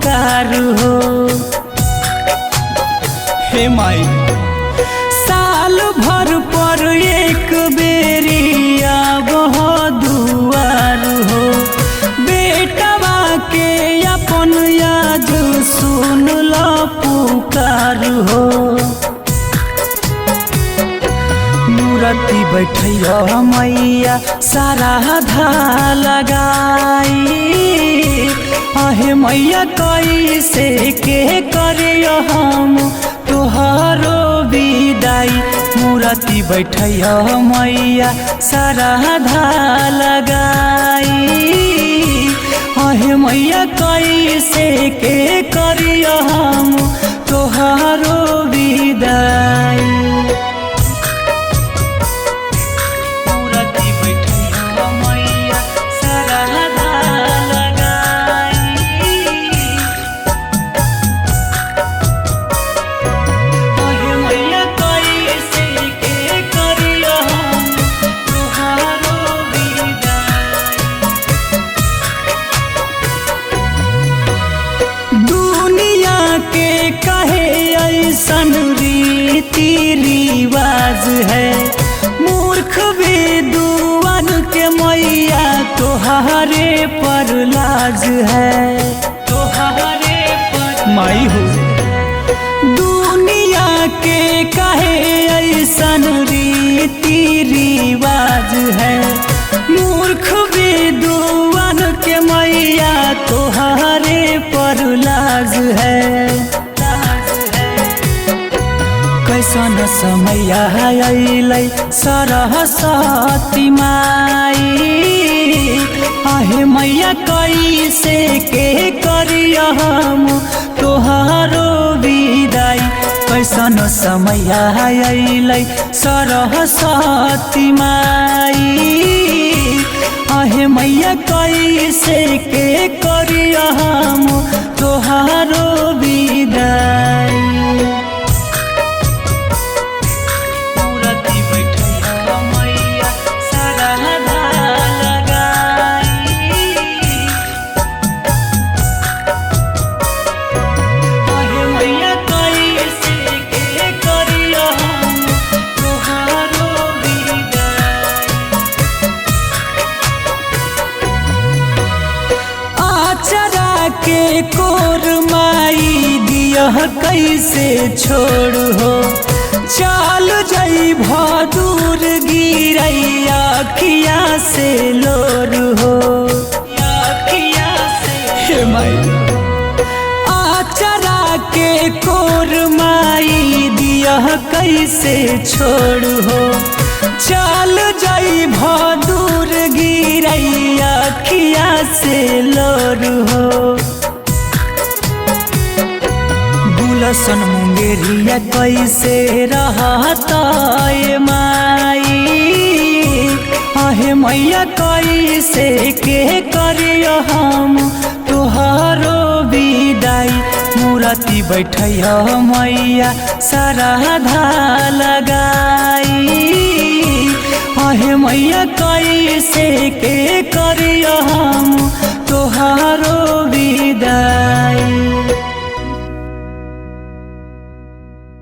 पुकार हो। हे माई साल भर पर एक बेरी आबह दुआर हो, बेटवा के अपन याद सुन ल पुकार हो। मूर्ति बैठैया मैया सारा धा लगाई, आहे मैया कैसे के करियो हम तोहरो विदाई। मूर्ति बैठैया मैया सारा धा लगाई, आहे मैया कैसे के करियो हम तोहरो विदाई। ऐसन रीति रिवाज है, मूर्ख विद्वान के मैया तोहरे पर लाज है। तोहरे पर माई हो दुनिया के कहे ऐसन रीति रिवाज है, मूर्ख विद्वान के मैया तोहरे पर लाज है। कैसन समय आइलै सरस्वती माई, आहे मैया कैसे के करियो हम तोहरो विदाई। कैसन समय आइलै सरस्वती माई, आहे मैया कैसे के करियो हम तोहरो विदाई। के कोर माई दियह कैसे छोड़ हो, चल जई दूर गिरैया अखिया से लोर हो। हे माई आचरा के कोर माई दियह कैसे छोड़ हो, चल जई दूर गिरैया अखिया से लोर हो। गुलशन मुंगेरिया कैसे रहता माई, आहे मैया कैसे के करियो हम तोहरो विदाई। मूर्ति बैठैया मैया सारा धा लगाई, आहे मैया कैसे के करियो हम तोहरो विदाई।